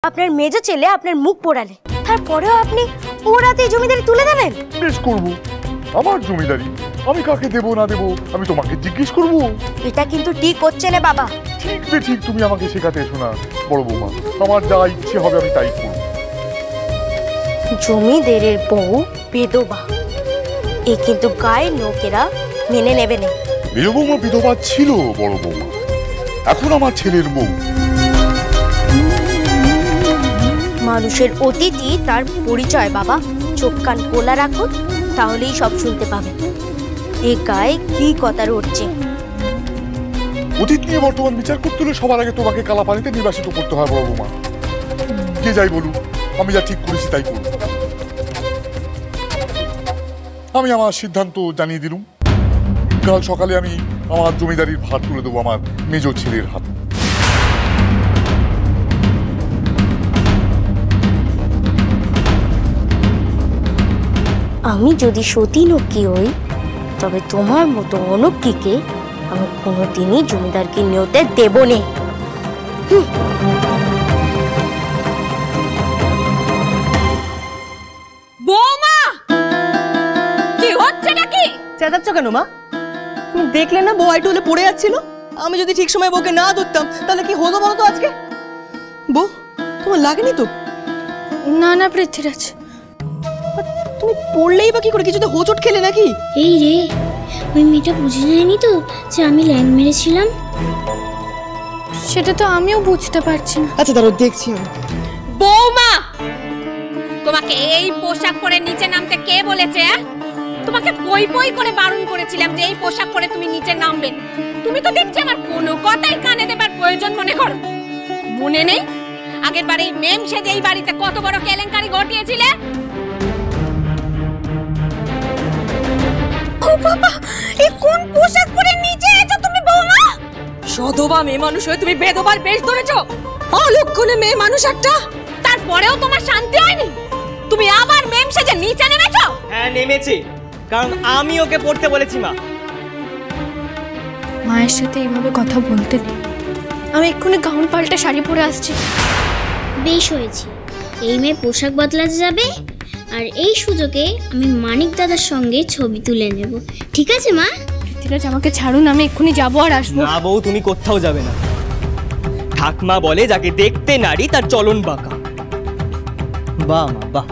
আপনার মেজো ছেলে আপনার মুখ পোড়ালে, তারপরেও আপনি ওরাতে জমিদারি তুলে দেবেন? বেশ করবো, আমার জমিদারি আমি কাকে দেবো না দেবো আমি তোমাকে জিজ্ঞেস করবো? এটা কিন্তু ঠিক হচ্ছে না বাবা। ঠিক ঠিক তুমি আমাকে শেখাতে এসো না বড় বৌমা, আমার যা ইচ্ছে হবে আমি তাই করবো। জমিদারের বউ বিধবা, এ কিন্তু গায়ের লোকেরা মেনে নেবে না। মেজো বৌমা বিধবা ছিল বড় বৌমা, এখন আমার ছেলের বউ। মানুষের অতিথি তার পরিচয় বাবা, চোখ কান খোলা রাখুন, তাহলেই সব শুনতে পাবেন। এই গায়ে কি কথা রটছে? অতীত নিয়ে বর্তমান বিচার করতে হলে সবার আগে তোমাকে কালা পানিতে নির্বাসিত করতে হয় বড় বৌমা। যে যাই বলুক, আমি যা ঠিক করেছি তাই করব। আমি আমার সিদ্ধান্ত জানিয়ে দিলুম, কাল সকালে আমি আমার জমিদারির ভার তুলে দেবো আমার মেজো ছেলের হাতে। আমি যদি সতী নক্কি হই, তবে তোমার মতো অনক্কিকে আমি কোনোদিনই জমিদারকে নিয়োতে দেব না। বৌমা, কি হচ্ছে নাকি? চেঁচাচ্ছ কেন মা? তুমি দেখলে না বউ আইটুলে পড়ে যাচ্ছিল? আমি যদি ঠিক সময় বউকে না ধরতাম তাহলে কি হতো বলো তো আজকে? বউ, তোমার লাগেনি তো? না না পৃথ্বীরাজ, তুমি পড়লেই বা কি করে? কিছুতে হোঁচট খেলে নাকি? এই রে, ওই মেয়েটা বুঝে যায়নি তো যে আমি ল্যাং মেরেছিলাম? সেটা তো আমিও বুঝতে পারছি না। আচ্ছা দাঁড়াও, দেখছি আমি। বৌমা, তোমাকে এই পোশাক পরে নিচে নামতে কে বলেছে? তোমাকে পই পই করে বারণ করেছিলাম যে এই পোশাক পরে তুমি নিচে নামবে। তুমি তো দেখছি আমার কোনো কথাই কানে দেবার প্রয়োজন মনে করো। মনে নেই আগের বার এই মেম সেজে এই বাড়িতে কত বড় কেলেঙ্কারি ঘটিয়েছিলে? ও বাবা, এই কোন পোশাক পরে নিচে এসেছো তুমি বৌমা? সধবা মেয়ে মানুষ হয়ে তুমি বেদবার বেশ ধরেছো? অলক্ষণে মেয়ে মানুষ একটা, তারপরেও তোমার শান্তি হয়নি? তুমি আবার মেম সেজে নিচে নেমেছো? হ্যাঁ নেমেছি, কারণ আমি ওকে পড়তে বলেছি। মা, মায়ের সাথে এইভাবে কথা বলতে নেই। আমি এক্ষুনি গাউন পাল্টে শাড়ি পরে আসছি। বেশ হয়েছে, এই মেয়ে পোশাক বদলাতে যাবে আর এই সুযোগে আমি মানিক দাদার সঙ্গে ছবি তুলে নেব। ঠিক আছে মা? পৃথ্বীরাজ, আমাকে ছাড়ুন, আমি এক্ষুনি যাবো আর আসবো। না বউ, তুমি কোথাও যাবে না। ঠাকমা বলে যাকে দেখতে নারী তার চলন বাঁকা। বাহ মা বাহ,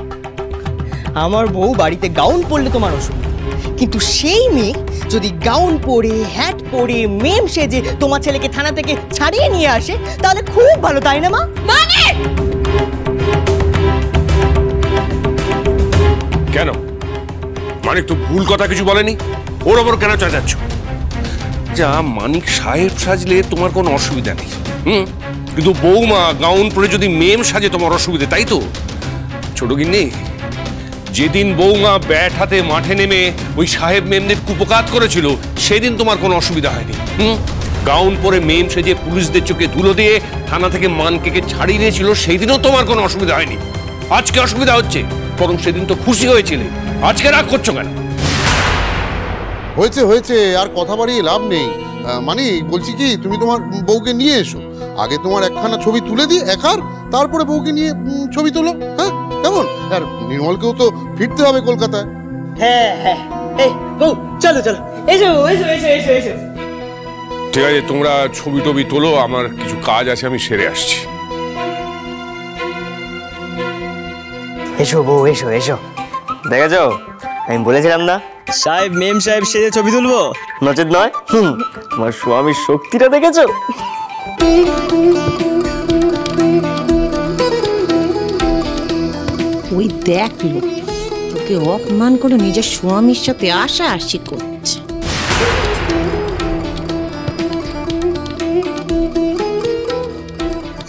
আমার বউ বাড়িতে গাউন পরলে তোমার অসুবিধা, কিন্তু সেই মেয়ে যদি গাউন পরে হ্যাট পরে মেম সেজে তোমার ছেলেকে থানা থেকে ছাড়িয়ে নিয়ে আসে তাহলে খুব ভালো, তাই না মা? মানে কেন মানিক তো ভুল কথা কিছু বলেনি, ওর ওপর কেন চেঁচাচ্ছ? যা মানিক সাহেব সাজলে তোমার কোনো অসুবিধা নেই, কিন্তু বৌমা গাউন পরে যদি মেম সাজে তোমার অসুবিধা, তাই তো? ছোট গিন্নি, যেদিন বৌমা ব্যাট হাতে মাঠে নেমে ওই সাহেব মেমদের কুপকাত করেছিল সেদিন তোমার কোনো অসুবিধা হয়নি। গাউন পরে মেম সেজে পুলিশদের চোখে ধুলো দিয়ে থানা থেকে মানকে ছাড়িয়ে নিয়েছিল, সেই দিনও তোমার কোনো অসুবিধা হয়নি। আজকে অসুবিধা হচ্ছে, বরং সেদিন তো খুশি হয়েছিলে, আজকে রাগ করছো কেন? হয়েছে হয়েছে, আর কথা বাড়িয়ে লাভ নেই। মানে বলছি কি, তুমি তোমার বউকে নিয়ে এসো, আগে তোমার একখানা ছবি তুলে দিই একার, তারপরে বউকে নিয়ে ছবি তোলো। হ্যাঁ কেমন? আর নির্মলকেও তো ফিরতে হবে কলকাতায়। হ্যাঁ হ্যাঁ, এই বউ চলো চলো, এসো এসো এসো এসো এসো। ঠিক আছে, তোমরা ছবি টবি তোলো, আমার কিছু কাজ আছে, আমি সেরে আসছি। এসো বউ এসো এসো। দেখেছো, আমি বলেছিলাম না সাহেব মেম সাহেব সেজে ছবি তুলবো, নচেত নয়। আমার স্বামীর শক্তিটা দেখেছো? ওই দেখলো তোকে অপমান করে নিজের স্বামীর সাথে আশাআশি করছে।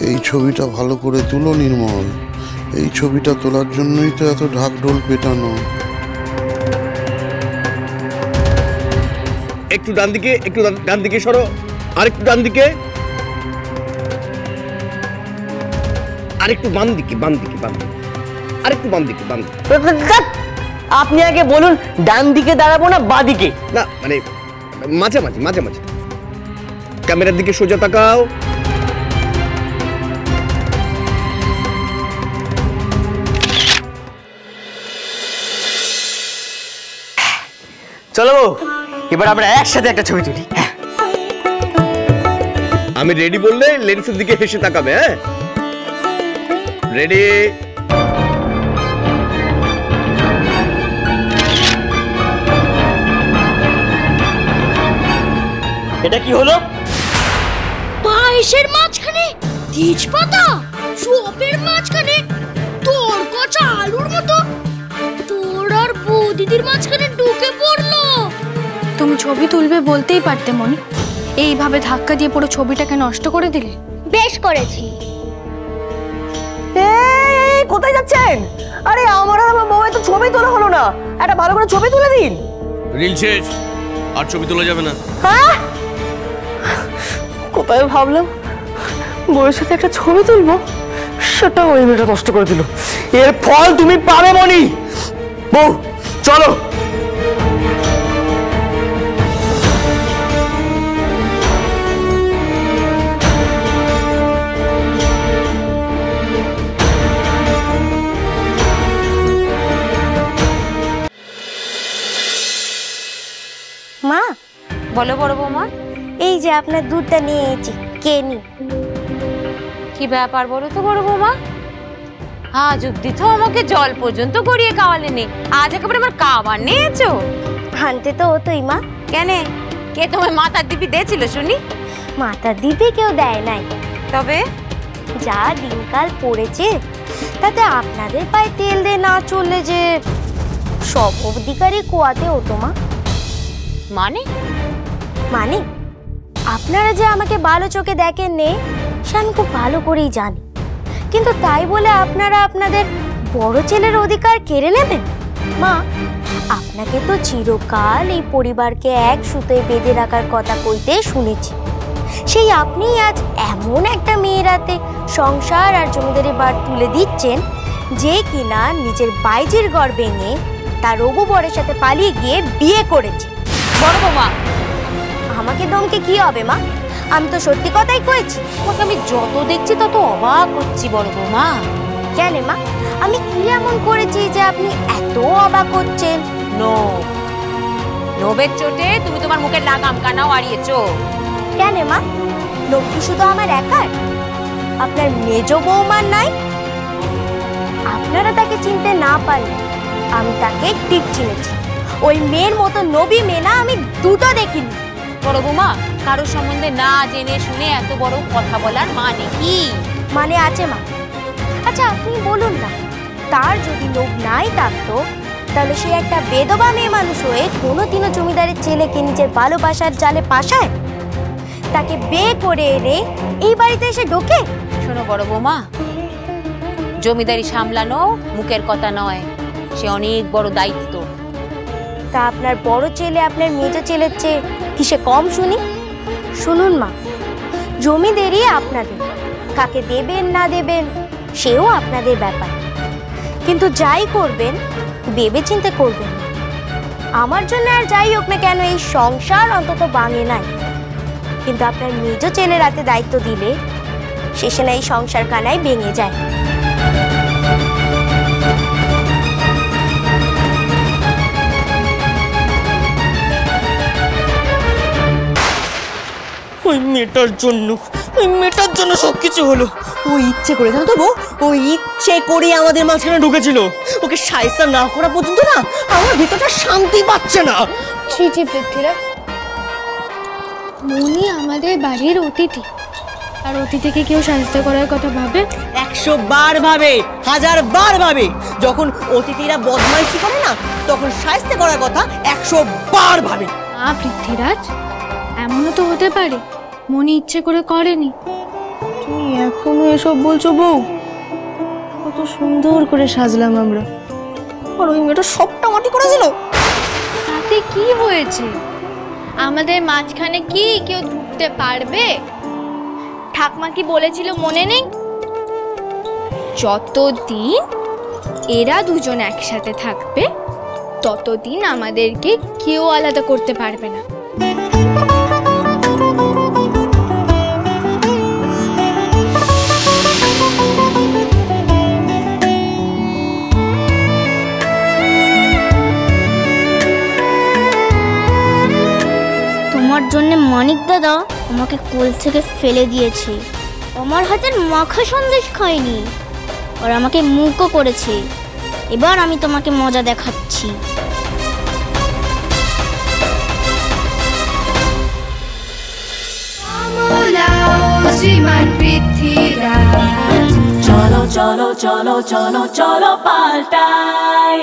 এই ছবিটা ভালো করে তুলো নির্মল, এই ছবিটা তোলার জন্যই তো এত ঢাকঢোল পেটানো। একটু ডান দিকে, একটু ডান দিকে সরো, আরেকটু ডান দিকে, আরেকটু বাম দিকে, বাম দিকে, বাম দিকে, আরেকটু বাম দিকে, বাম দিকে। আপনি আগে বলুন ডান দিকে দাঁড়াবো না বাঁ দিকে? না মানে মাঝামাঝি, মাঝামাঝি। ক্যামেরার দিকে সোজা তাকাও। চলো এবার আমরা একসাথে একটা ছবি তুলি। আমি রেডি বললে লেন্সের দিকে হেসে তাকাবে। হ্যাঁ, রেডি? এটা কি হলো? পায়েসের মাঝখানে তেজপাতা, চপের মাঝখানে তোর কচা আলুর মতো, তোর আর বৌদিদির মাঝখানে ঢুকে পড়লো। তুমি ছবি তুলবে বলতেই পারতে মনি, এইভাবে ধাক্কা দিয়ে পুরো ছবিটাকে নষ্ট করে দিলে। বেশ করেছি। কোথায় যাচ্ছেন? আরে আমার আর আমার বউয়ের তো ছবি তোলা হলো না, একটা ভালো করে ছবি তুলে দিন। রিল শেষ, আর ছবি তোলা যাবে না। হ্যাঁ, কোথায় ভাবলাম বউয়ের সাথে একটা ছবি তুলবো, সেটা ওই মেয়েটা নষ্ট করে দিল। এর ফল তুমি পাবে মনি। বউ চলো। মা, বলো বড় বৌমা, এই যে আপনার দুধটা নিয়ে এসেছি, কে নি? কি ব্যাপার বলো তো বড় বৌমা? আজ অব্দি তো আমাকে জল পর্যন্ত গড়িয়ে খাওয়ালেনি, আজ একেবারে আমার খাবার নিয়েছো? আনতে তো হতোই মা। কেন, কে তোমায় মাথার দিবি দিয়েছিল শুনি? মাথার দিবে কেউ দেয় নাই, তবে যা দিনকাল পড়েছে তাতে আপনাদের পায়ে তেল দিয়ে না চললে যে সব অধিকারী কোয়াতে হতো মা। মানে? মানে আপনারা যে আমাকে ভালো চোখে দেখেন নে, সে আমি খুব ভালো করেই জানি, কিন্তু তাই বলে আপনারা আপনাদের বড় ছেলের অধিকার কেড়ে নেবেন? মা, আপনাকে তো চিরকাল এই পরিবারকে এক সুতোয় বেঁধে রাখার কথা কইতে শুনেছি, সেই আপনি আজ এমন একটা মেয়ের হাতে সংসার আর জমিদারি বার তুলে দিচ্ছেন যে কিনা নিজের বাইজির ঘর ভেঙে তার রঘু বরের সাথে পালিয়ে গিয়ে বিয়ে করেছে। বড় বৌমা, আমাকে দমকে কি হবে মা? আমি তো সত্যি কথাই কইছি। তোমাকে আমি যত দেখছি তত অবাক হচ্ছি বড় বৌমা। কেন মা, আমি কি এমন করেছি যে আপনি এত অবাক হচ্ছেন? লোভের চোটে তুমি তোমার মুখের লাগাম কানাও হারিয়েছো। কেন মা, লোভ কি শুধু আমার একার? আপনার মেজ বৌমার নাই? আপনারা তাকে চিনতে না পারলে আমি তাকে ঠিক চিনেছি। ওই মেয়ের মতো নবী মেয়ে না আমি দুটো দেখিনি। বড় বৌমা, কারোর সম্বন্ধে না জেনে শুনে এত বড় কথা বলার মানে কি? মানে আছে মা। আচ্ছা আপনি বলুন না, তার যদি লোভ নাই থাকতো তাহলে সে একটা বেদবা মেয়ে মানুষ হয়ে কোনোদিনও জমিদারের ছেলেকে নিজের ভালোবাসার জালে পাশায়? তাকে বিয়ে করে এনে এই বাড়িতে এসে ঢোকে? শোনো বড় বৌমা, জমিদারি সামলানো মুখের কথা নয়, সে অনেক বড় দায়িত্ব। তা আপনার বড় ছেলে আপনার মেজ ছেলের চেয়ে কিসে কম শুনি? শুনুন মা, জমিদারি আপনাদের, কাকে দেবেন না দেবেন সেও আপনাদের ব্যাপার, কিন্তু যাই করবেন ভেবে চিন্তে করবেন। আমার জন্য আর যাই হোক না কেন এই সংসার অন্তত ভাঙে নাই, কিন্তু আপনার মেজ ছেলের হাতে দায়িত্ব দিলে শেষে না এই সংসার কানাই ভেঙে যায়। ওই মেয়েটার জন্য সবকিছু হলো। ও ইচ্ছে করে, জানো তো বউ, ও ইচ্ছে করে আমাদের মাঝখানে ঢুকেছিল। ওকে সাইসা না করা পর্যন্ত না আমার ভিতরটা শান্তি পাচ্ছে না। ছি ছি পৃথ্বীরাজ, মনি আমাদের বাড়ির অতিথি, আর অতিথিকে কেউ সাহায্য করার কথা ভাবে? 100 বার ভাবে, 1000 বার ভাবে। যখন অতিথিরা বদমাইশি করে না তখন সাহায্য করার কথা 100 বার ভাবে। পৃথ্বীরাজ, এমনও তো হতে পারে মনি ইচ্ছে করে করেনি। তুমি এখনো এসব বলছো বউ? কত সুন্দর করে সাজলাম আমরা, আর ওই মেয়েটা সবটা মাটি করে দিল। তাতে কি হয়েছে? আমাদের মাঝখানে কি কেউ ঢুকতে পারবে? ঠাকমা কি বলেছিল মনে নেই? যতদিন এরা দুজন একসাথে থাকবে ততদিন আমাদেরকে কেউ আলাদা করতে পারবে না। আমার জন্য মানিক দাদা আমাকে কোল থেকে ফেলে দিয়েছে। আমার হাতের মাখা সন্দেশ খায়নি আর আমাকে মুখও করেছে। এবার আমি তোমাকে মজা দেখাচ্ছি। চলো চলো চলো চলো চলো পাল্টাই।